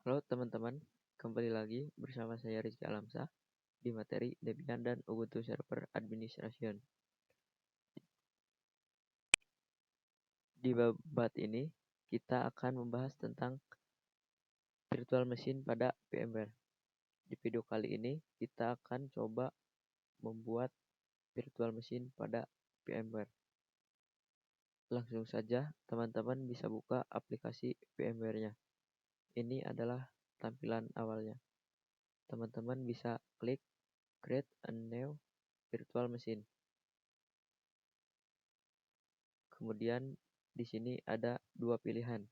Halo teman-teman, kembali lagi bersama saya Rizky Alamsah di materi Debian dan Ubuntu Server Administration. Di bab ini kita akan membahas tentang virtual machine pada VMware. Di video kali ini kita akan coba membuat virtual machine pada VMware. Langsung saja teman-teman bisa buka aplikasi VMware-nya. Ini adalah tampilan awalnya. Teman-teman bisa klik Create a new virtual machine. Kemudian di sini ada dua pilihan.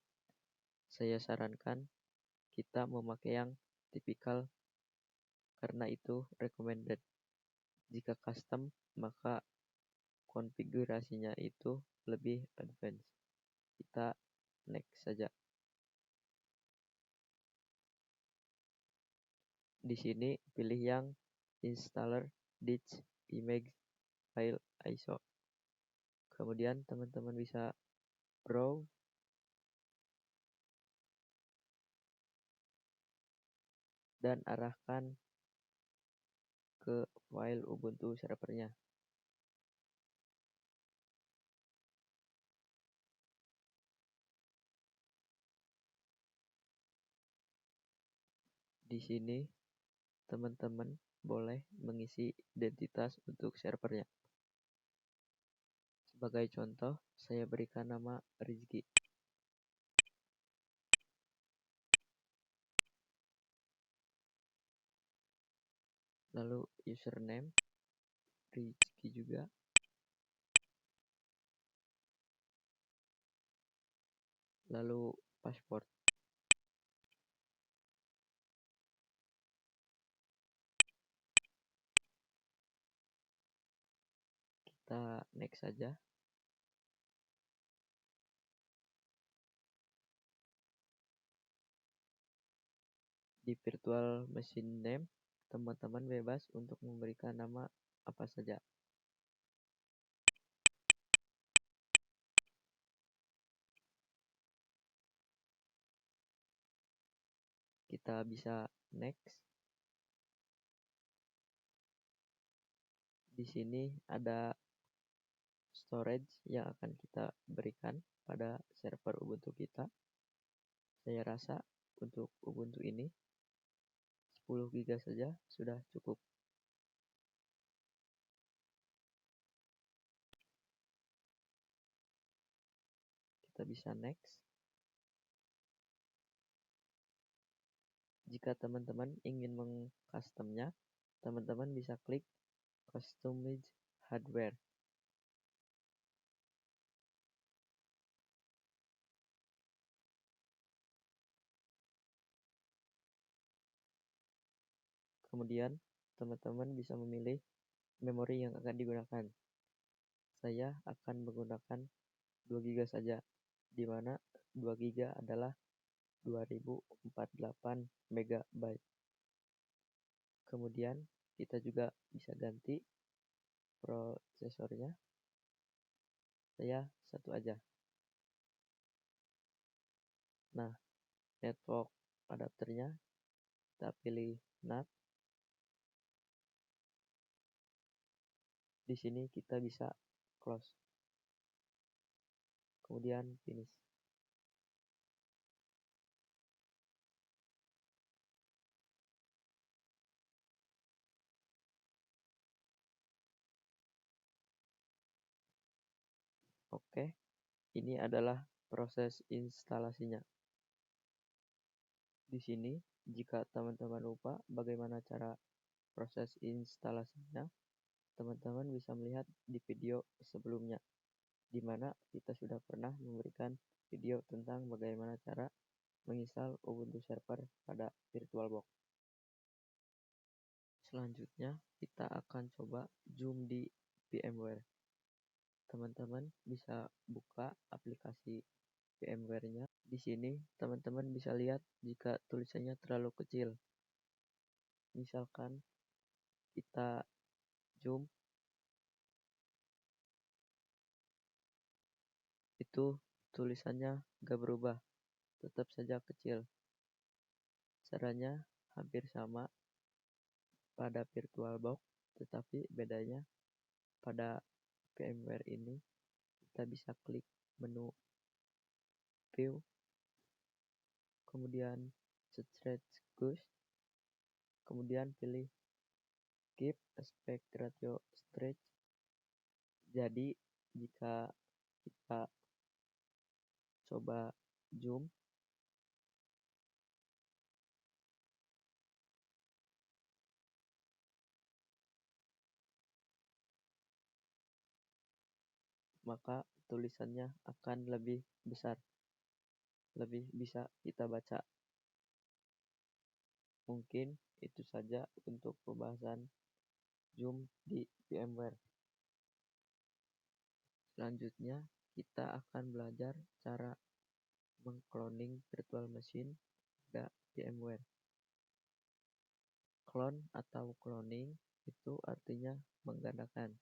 Saya sarankan kita memakai yang tipikal karena itu recommended. Jika custom maka konfigurasinya itu lebih advance. Kita next saja. Di sini pilih yang installer disk image file ISO. Kemudian teman-teman bisa browse dan arahkan ke file Ubuntu servernya. Di sini teman-teman boleh mengisi identitas untuk servernya. Sebagai contoh, saya berikan nama Rizky. Lalu username Rizky juga. Lalu password. Kita next saja. Di virtual machine name, teman-teman bebas untuk memberikan nama apa saja. Kita bisa next. Di sini ada storage yang akan kita berikan pada server Ubuntu kita. Saya rasa untuk Ubuntu ini 10 GB saja sudah cukup. Kita bisa next. Jika teman-teman ingin mengcustomnya, teman-teman bisa klik Customize Hardware. Kemudian, teman-teman bisa memilih memori yang akan digunakan. Saya akan menggunakan 2 GB saja, di mana 2 GB adalah 2048 MB. Kemudian, kita juga bisa ganti prosesornya. Saya satu aja. Nah, network adapternya kita pilih NAT. Di sini kita bisa close. Kemudian finish. Oke, ini adalah proses instalasinya. Di sini, jika teman-teman lupa bagaimana cara proses instalasinya, teman-teman bisa melihat di video sebelumnya, di mana kita sudah pernah memberikan video tentang bagaimana cara menginstal Ubuntu Server pada VirtualBox. Selanjutnya, kita akan coba zoom di VMware. Teman-teman bisa buka aplikasi VMware-nya. Di sini, teman-teman bisa lihat jika tulisannya terlalu kecil. Misalkan kita zoom, itu tulisannya gak berubah, tetap saja kecil. Caranya hampir sama pada VirtualBox, tetapi bedanya pada VMware ini kita bisa klik menu View, kemudian Stretch Gauge, kemudian pilih Keep Aspect Ratio Stretch. Jadi jika kita coba zoom, maka tulisannya akan lebih besar, lebih bisa kita baca. Mungkin itu saja untuk pembahasan zoom di VMware. Selanjutnya kita akan belajar cara mengcloning virtual machine pada VMware. Clone atau cloning itu artinya menggandakan.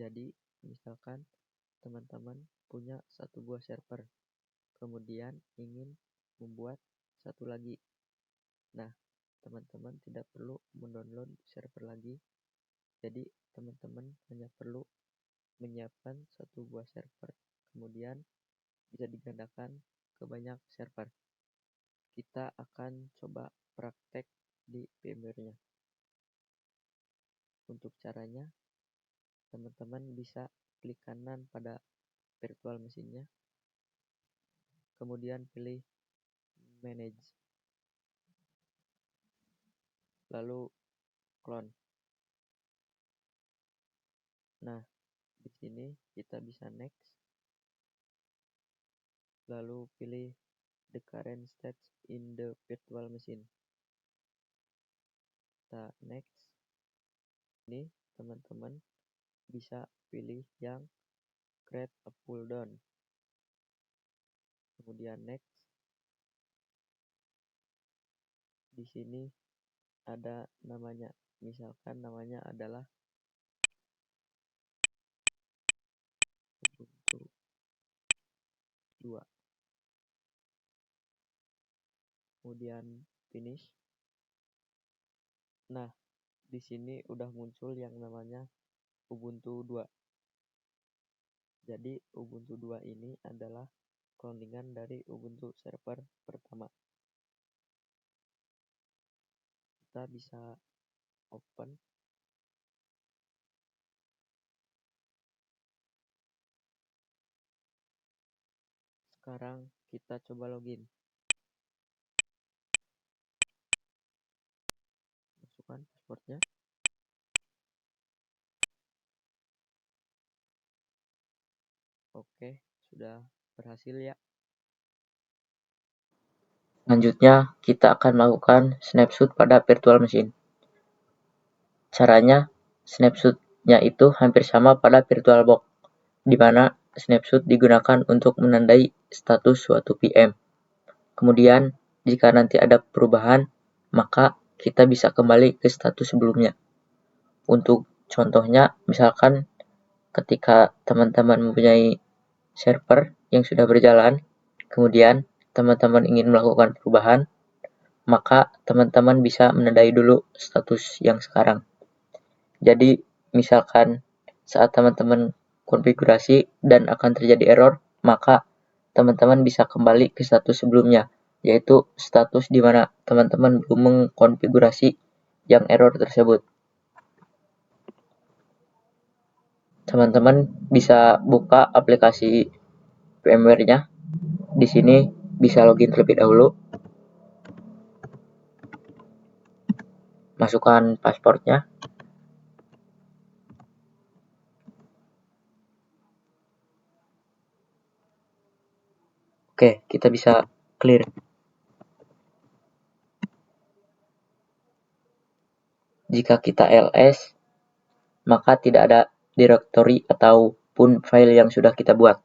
Jadi misalkan teman-teman punya satu buah server, kemudian ingin membuat satu lagi. Nah, teman-teman tidak perlu mendownload server lagi. Jadi teman-teman hanya perlu menyiapkan satu buah server, kemudian bisa digandakan ke banyak server. Kita akan coba praktek di VMware-nya. Untuk caranya, teman-teman bisa klik kanan pada virtual mesinnya, kemudian pilih Manage, lalu clone. Nah, di sini kita bisa next, lalu pilih the current state in the virtual machine. Kita next. Ini teman-teman bisa pilih yang create a pull down, kemudian next. Di sini ada namanya, misalkan namanya adalah Ubuntu 2, kemudian finish. Nah, di sini udah muncul yang namanya Ubuntu 2. Jadi Ubuntu 2 ini adalah cloningan dari Ubuntu server pertama. Kita bisa open. Sekarang kita coba login. Masukkan passwordnya. Oke, sudah berhasil ya. Selanjutnya, kita akan melakukan snapshot pada virtual machine. Caranya, snapshot-nya itu hampir sama pada VirtualBox, di mana snapshot digunakan untuk menandai status suatu VM. Kemudian, jika nanti ada perubahan, maka kita bisa kembali ke status sebelumnya. Untuk contohnya, misalkan ketika teman-teman mempunyai server yang sudah berjalan, kemudian teman-teman ingin melakukan perubahan, maka teman-teman bisa menandai dulu status yang sekarang. Jadi, misalkan saat teman-teman konfigurasi dan akan terjadi error, maka teman-teman bisa kembali ke status sebelumnya, yaitu status di mana teman-teman belum mengkonfigurasi yang error tersebut. Teman-teman bisa buka aplikasi VMware-nya. Di sini bisa login terlebih dahulu. Masukkan passwordnya. Oke, kita bisa clear. Jika kita ls, maka tidak ada directory ataupun file yang sudah kita buat.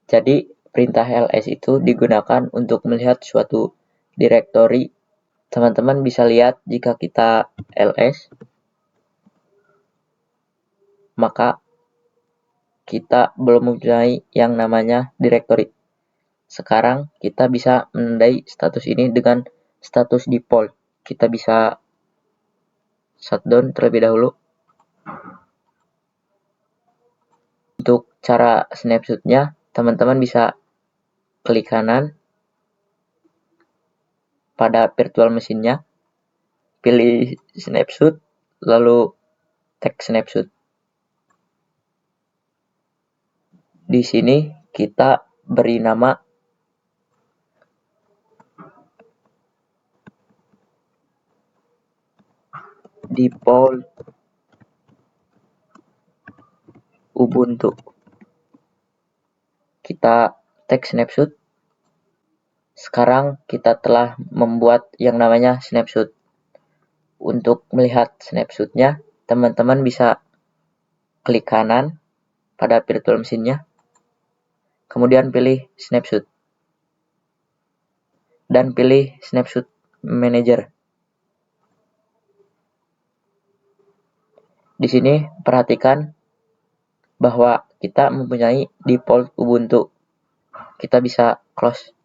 Jadi, perintah ls itu digunakan untuk melihat suatu directory. Teman-teman bisa lihat jika kita ls, maka kita belum mempunyai yang namanya directory. Sekarang kita bisa menandai status ini dengan status default. Kita bisa shutdown terlebih dahulu. Untuk cara snapshotnya, teman-teman bisa klik kanan pada virtual mesinnya, pilih snapshot, lalu tag snapshot. Di sini kita beri nama default Ubuntu. Kita tag snapshot. Sekarang kita telah membuat yang namanya snapshot. Untuk melihat snapshotnya, teman-teman bisa klik kanan pada virtual mesinnya, kemudian pilih snapshot, dan pilih snapshot manager. Di sini perhatikan bahwa kita mempunyai default Ubuntu. Kita bisa close.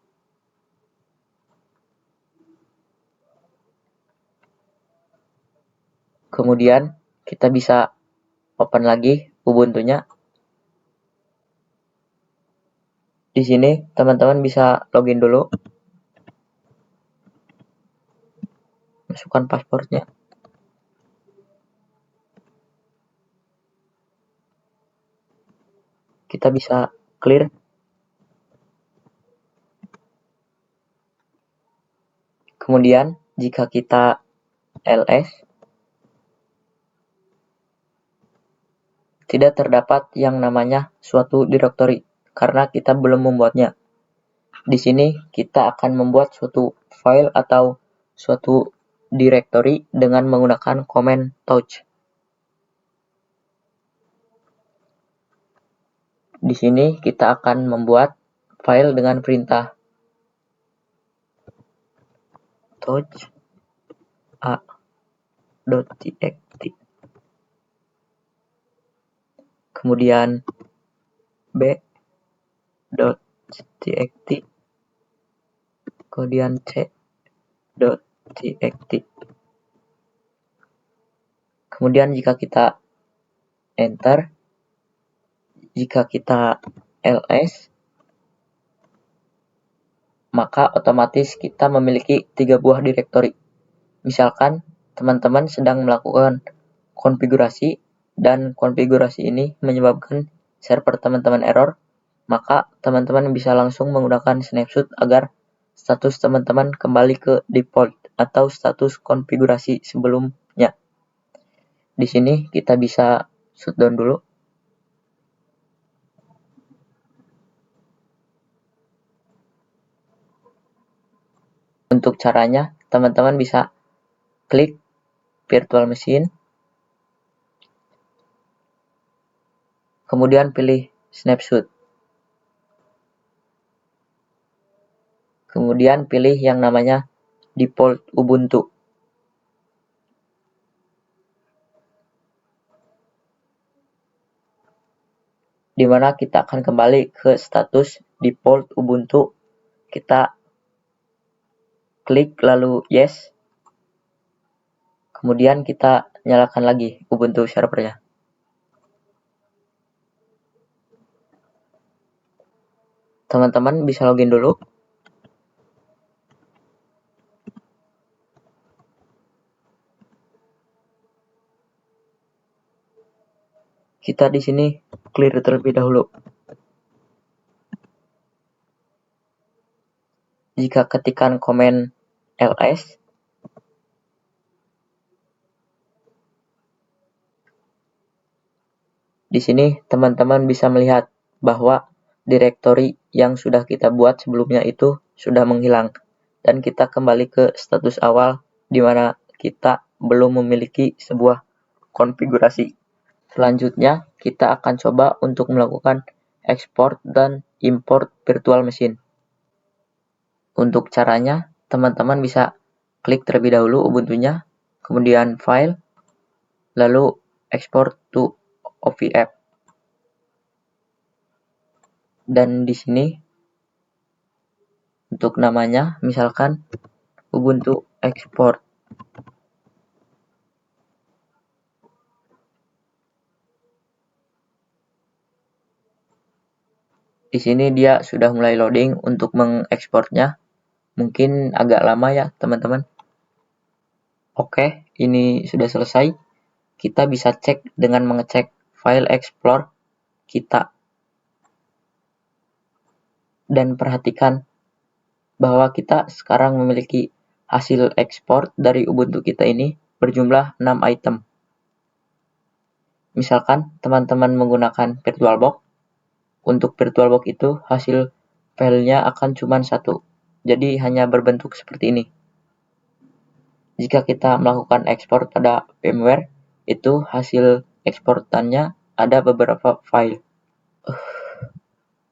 Kemudian kita bisa open lagi Ubuntunya. Di sini teman-teman bisa login dulu. Masukkan passwordnya. Kita bisa clear. Kemudian jika kita ls, tidak terdapat yang namanya suatu directory karena kita belum membuatnya. Di sini kita akan membuat suatu file atau suatu directory dengan menggunakan command touch. Di sini kita akan membuat file dengan perintah touch a.txt, kemudian b.txt, kemudian c.txt. Kemudian jika kita enter, jika kita ls, maka otomatis kita memiliki 3 buah directory. Misalkan teman-teman sedang melakukan konfigurasi dan konfigurasi ini menyebabkan server teman-teman error, maka teman-teman bisa langsung menggunakan snapshot agar status teman-teman kembali ke default atau status konfigurasi sebelumnya. Di sini kita bisa shutdown dulu. Untuk caranya, teman-teman bisa klik virtual machine, kemudian pilih snapshot, kemudian pilih yang namanya default Ubuntu. Di mana kita akan kembali ke status default Ubuntu. Kita klik lalu yes. Kemudian kita nyalakan lagi Ubuntu servernya. Teman-teman bisa login dulu. Kita di sini clear terlebih dahulu. Jika ketikan command ls, di sini teman-teman bisa melihat bahwa directory yang sudah kita buat sebelumnya itu sudah menghilang dan kita kembali ke status awal di mana kita belum memiliki sebuah konfigurasi. Selanjutnya kita akan coba untuk melakukan ekspor dan import virtual machine. Untuk caranya, teman-teman bisa klik terlebih dahulu Ubuntunya, kemudian file, lalu export to OVF. Dan di sini Untuk namanya misalkan Ubuntu Export. Di sini dia sudah mulai loading untuk mengekspornya. Mungkin agak lama ya, teman-teman. Oke, ini sudah selesai. Kita bisa cek dengan mengecek file explore kita. Dan perhatikan bahwa kita sekarang memiliki hasil ekspor dari Ubuntu kita ini berjumlah 6 item. Misalkan teman-teman menggunakan VirtualBox. Untuk VirtualBox itu hasil filenya akan cuma satu, jadi hanya berbentuk seperti ini. Jika kita melakukan ekspor pada VMware, itu hasil eksportannya ada beberapa file.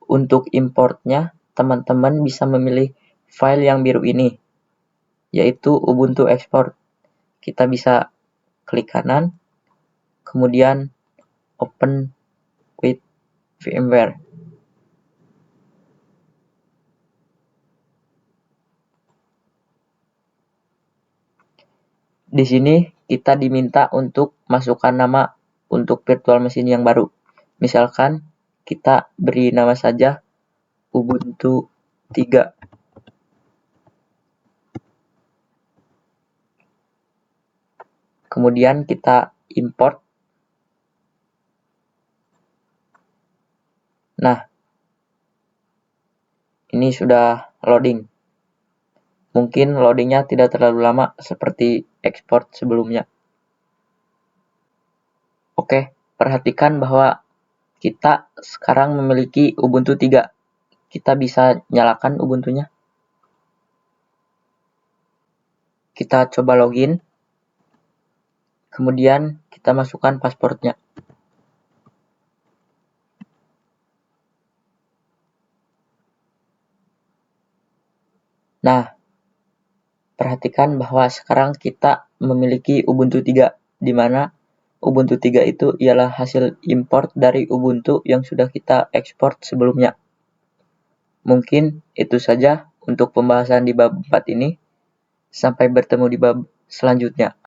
Untuk importnya, teman-teman bisa memilih file yang biru ini, yaitu Ubuntu Export. Kita bisa klik kanan, kemudian open with VMware. Di sini kita diminta untuk masukkan nama untuk virtual machine yang baru. Misalkan kita beri nama saja Ubuntu 3. Kemudian kita import. Nah, ini sudah loading. Mungkin loadingnya tidak terlalu lama seperti ekspor sebelumnya. Oke, perhatikan bahwa kita sekarang memiliki Ubuntu 3. Kita bisa nyalakan Ubuntunya. Kita coba login. Kemudian kita masukkan passwordnya. Nah, perhatikan bahwa sekarang kita memiliki Ubuntu 3, di mana Ubuntu 3 itu ialah hasil import dari Ubuntu yang sudah kita ekspor sebelumnya. Mungkin itu saja untuk pembahasan di bab 4 ini. Sampai bertemu di bab selanjutnya.